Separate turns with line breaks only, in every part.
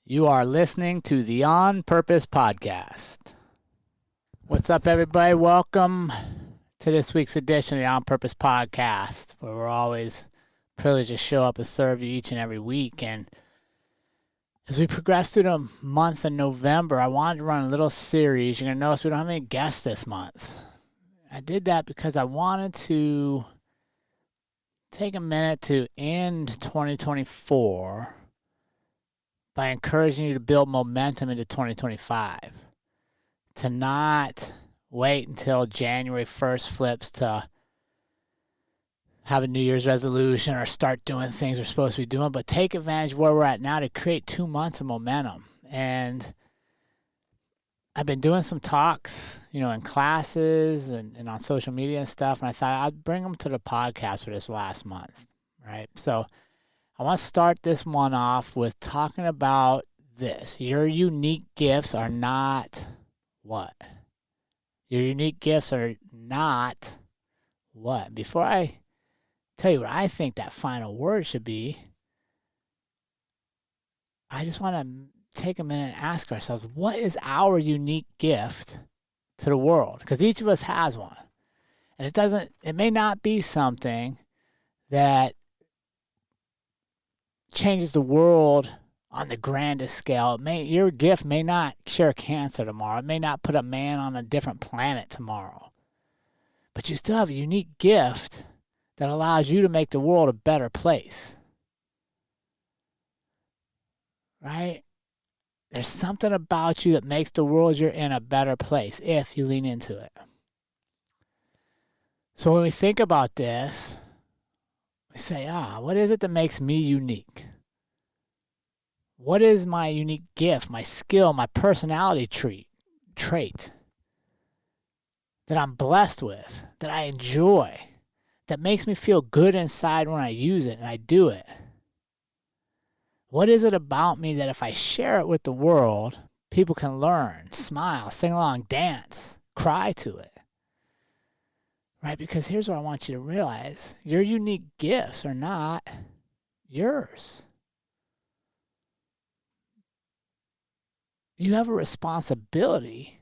You are listening to the On Purpose Podcast. What's up, everybody? Welcome to this week's edition of the On Purpose Podcast, where we're always privileged to show up and serve you each and every week. And as we progress through the month of November, I wanted to run a little series. You're going to notice we don't have any guests this month. I did that because I wanted to take a minute to end 2024 by encouraging you to build momentum into 2025, to not wait until January 1st flips to have a New Year's resolution or start doing things we're supposed to be doing, but take advantage of where we're at now to create 2 months of momentum. And I've been doing some talks, in classes and on social media and stuff, and I thought I'd bring them to the podcast for this last month, right? So I want to start this one off with talking about this. Your unique gifts are not what? Your unique gifts are not what? Before I tell you what I think that final word should be, I just want to take a minute and ask ourselves, what is our unique gift to the world? Because each of us has one. And it may not be something that changes the world on the grandest scale. Your gift may not cure cancer tomorrow. It may not put a man on a different planet tomorrow. But you still have a unique gift that allows you to make the world a better place. Right? There's something about you that makes the world you're in a better place if you lean into it. So when we think about this, we say, what is it that makes me unique? What is my unique gift, my skill, my personality trait that I'm blessed with, that I enjoy, that makes me feel good inside when I use it and I do it? What is it about me that if I share it with the world, people can learn, smile, sing along, dance, cry to it? Right? Because here's what I want you to realize. Your unique gifts are not yours. You have a responsibility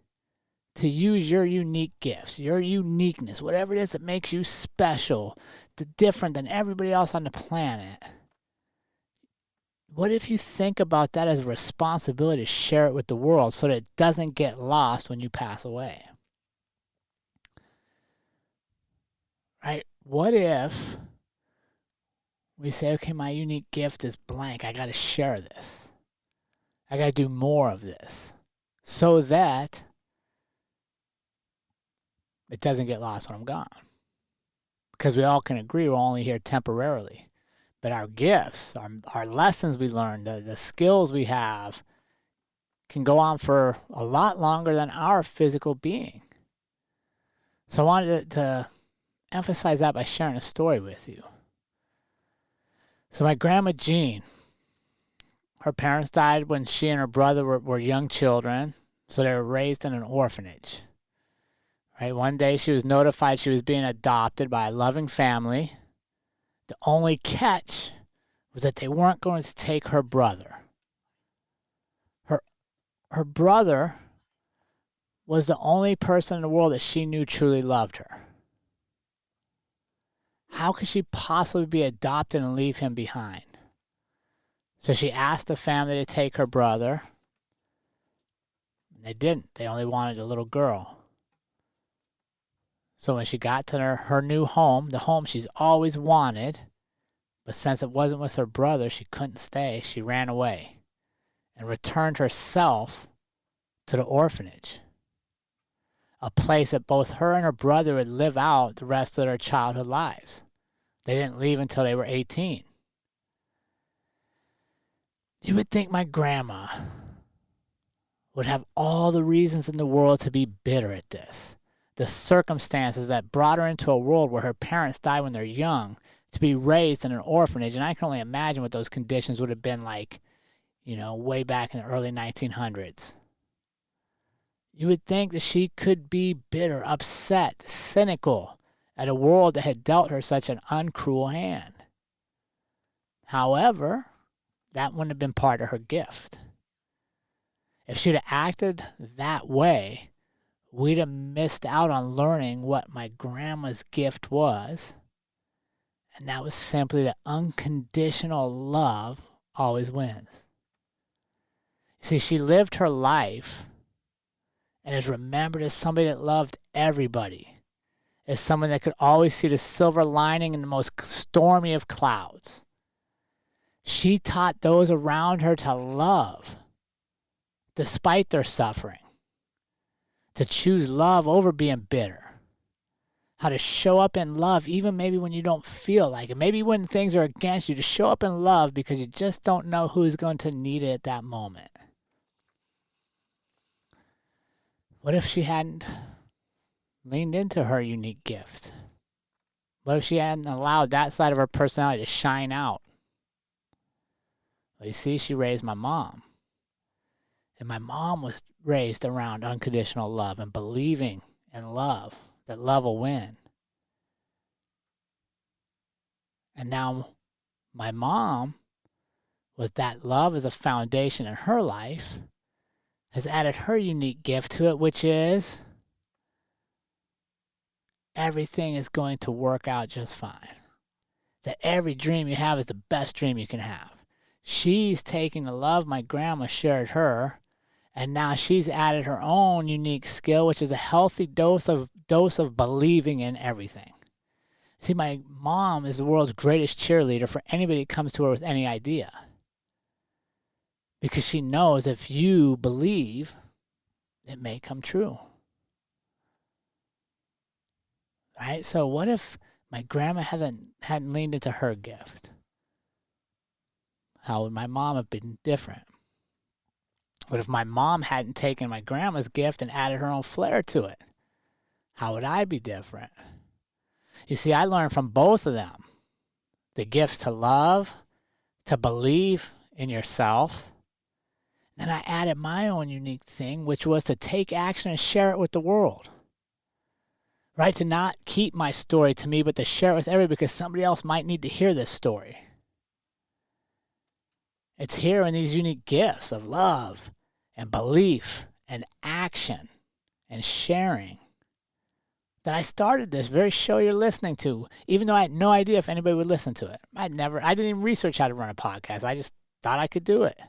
to use your unique gifts, your uniqueness, whatever it is that makes you special, different than everybody else on the planet. What if you think about that as a responsibility to share it with the world so that it doesn't get lost when you pass away? Right? What if we say, okay, my unique gift is blank. I got to share this. I got to do more of this so that it doesn't get lost when I'm gone. Because we all can agree we're only here temporarily. But our gifts, our lessons we learned, the skills we have can go on for a lot longer than our physical being. So I wanted to emphasize that by sharing a story with you. So my grandma Jean, her parents died when she and her brother were young children, so they were raised in an orphanage. Right? One day she was notified she was being adopted by a loving family. The only catch was that they weren't going to take her brother. Her brother was the only person in the world that she knew truly loved her. How could she possibly be adopted and leave him behind? So she asked the family to take her brother. They didn't. They only wanted a little girl. So when she got to her new home, the home she's always wanted, but since it wasn't with her brother, she couldn't stay. She ran away and returned herself to the orphanage, a place that both her and her brother would live out the rest of their childhood lives. They didn't leave until they were 18. You would think my grandma would have all the reasons in the world to be bitter at this. The circumstances that brought her into a world where her parents died when they're young, to be raised in an orphanage. And I can only imagine what those conditions would have been like, way back in the early 1900s. You would think that she could be bitter, upset, cynical at a world that had dealt her such an uncruel hand. However, that wouldn't have been part of her gift. If she'd have acted that way, we'd have missed out on learning what my grandma's gift was. And that was simply that unconditional love always wins. See, she lived her life and is remembered as somebody that loved everybody, as someone that could always see the silver lining in the most stormy of clouds. She taught those around her to love despite their suffering, to choose love over being bitter, how to show up in love even maybe when you don't feel like it, maybe when things are against you, to show up in love because you just don't know who's going to need it at that moment. What if she hadn't leaned into her unique gift? What if she hadn't allowed that side of her personality to shine out? Well, you see, she raised my mom. And my mom was raised around unconditional love and believing in love, that love will win. And now my mom, with that love as a foundation in her life, has added her unique gift to it, which is everything is going to work out just fine. That every dream you have is the best dream you can have. She's taking the love my grandma shared her, and now she's added her own unique skill, which is a healthy dose of believing in everything. See, my mom is the world's greatest cheerleader for anybody that comes to her with any idea. Because she knows if you believe, it may come true. Right? So what if my grandma hadn't leaned into her gift? How would my mom have been different? What if my mom hadn't taken my grandma's gift and added her own flair to it? How would I be different? You see, I learned from both of them the gifts to love, to believe in yourself. Then I added my own unique thing, which was to take action and share it with the world. Right? To not keep my story to me, but to share it with everybody because somebody else might need to hear this story. It's here in these unique gifts of love and belief and action and sharing that I started this very show you're listening to, even though I had no idea if anybody would listen to it. I didn't even research how to run a podcast. I just thought I could do it.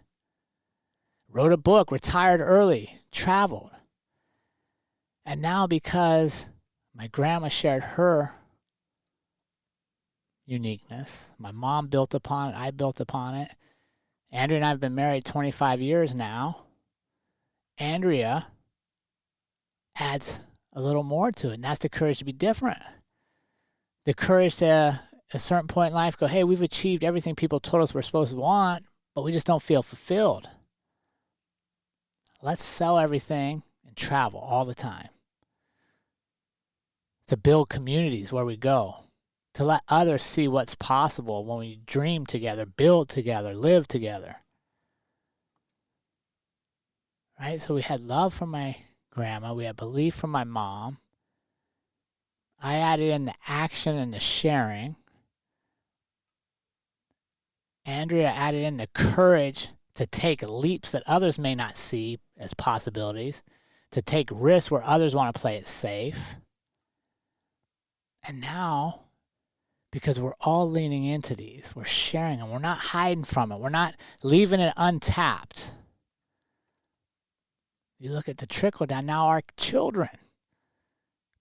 Wrote a book, retired early, traveled. And now because my grandma shared her uniqueness, my mom built upon it, I built upon it. Andrea and I have been married 25 years now. Andrea adds a little more to it, and that's the courage to be different. The courage to, at a certain point in life, go, hey, we've achieved everything people told us we're supposed to want, but we just don't feel fulfilled. Let's sell everything and travel all the time. To build communities where we go. To let others see what's possible when we dream together, build together, live together. Right? So we had love from my grandma. We had belief from my mom. I added in the action and the sharing. Andrea added in the courage to take leaps that others may not see as possibilities, to take risks where others want to play it safe. And now, because we're all leaning into these, we're sharing them, we're not hiding from it, we're not leaving it untapped. You look at the trickle down, now our children,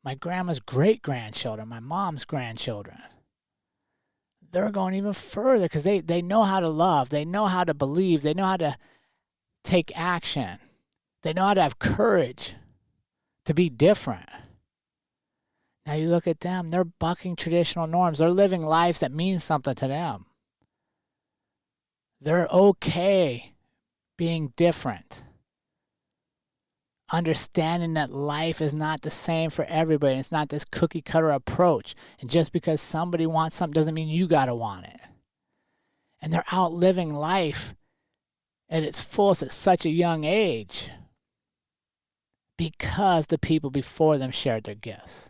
my grandma's great-grandchildren, my mom's grandchildren, they're going even further because they know how to love, they know how to believe, they know how to take action, they know how to have courage to be different. Now you look at them, they're bucking traditional norms. They're living lives that mean something to them. They're okay being different. Understanding that life is not the same for everybody. It's not this cookie cutter approach. And just because somebody wants something doesn't mean you got to want it. And they're out living life at its fullest at such a young age because the people before them shared their gifts.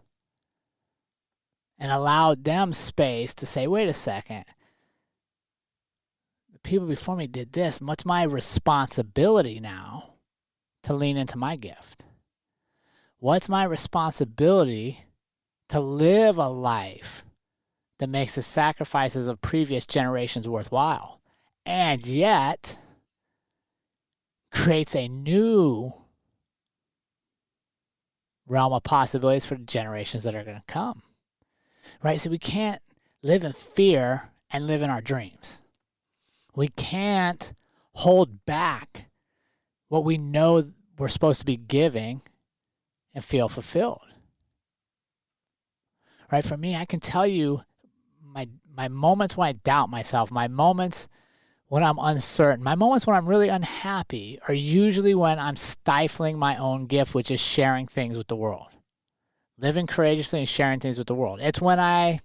And allowed them space to say, wait a second, the people before me did this. What's my responsibility now to lean into my gift? What's my responsibility to live a life that makes the sacrifices of previous generations worthwhile, and yet creates a new realm of possibilities for the generations that are going to come? Right? So we can't live in fear and live in our dreams. We can't hold back what we know we're supposed to be giving and feel fulfilled. Right? For me, I can tell you my moments when I doubt myself, my moments when I'm uncertain, my moments when I'm really unhappy are usually when I'm stifling my own gift, which is sharing things with the world. Living courageously and sharing things with the world. It's when I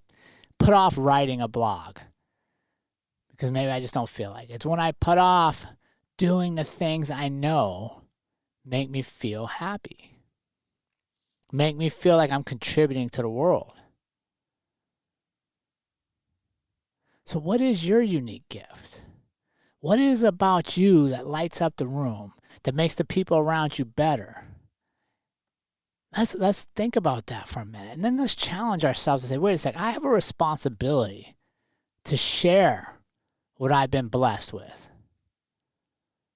put off writing a blog because maybe I just don't feel like it. It's when I put off doing the things I know make me feel happy, make me feel like I'm contributing to the world. So what is your unique gift? What is it about you that lights up the room, that makes the people around you better? Let's think about that for a minute. And then let's challenge ourselves and say, wait a second, I have a responsibility to share what I've been blessed with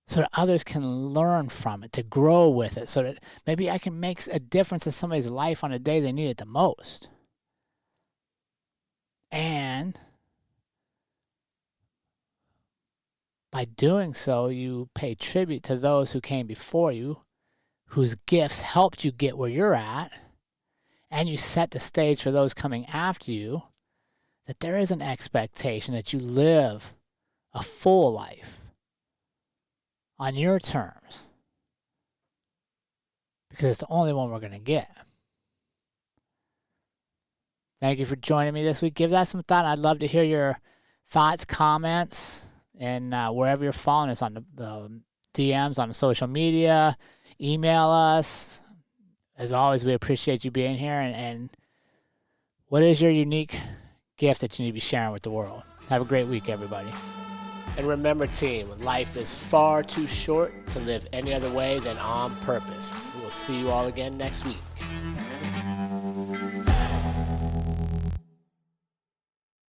so that others can learn from it, to grow with it, so that maybe I can make a difference in somebody's life on a day they need it the most. And by doing so, you pay tribute to those who came before you, whose gifts helped you get where you're at, and you set the stage for those coming after you, that there is an expectation that you live a full life on your terms, because it's the only one we're going to get. Thank you for joining me this week. Give that some thought. I'd love to hear your thoughts, comments, and wherever you're following us on the DMs, on the social media, email us. As always, we appreciate you being here. And what is your unique gift that you need to be sharing with the world? Have a great week, everybody.
And remember, team, life is far too short to live any other way than on purpose. We will see you all again next week.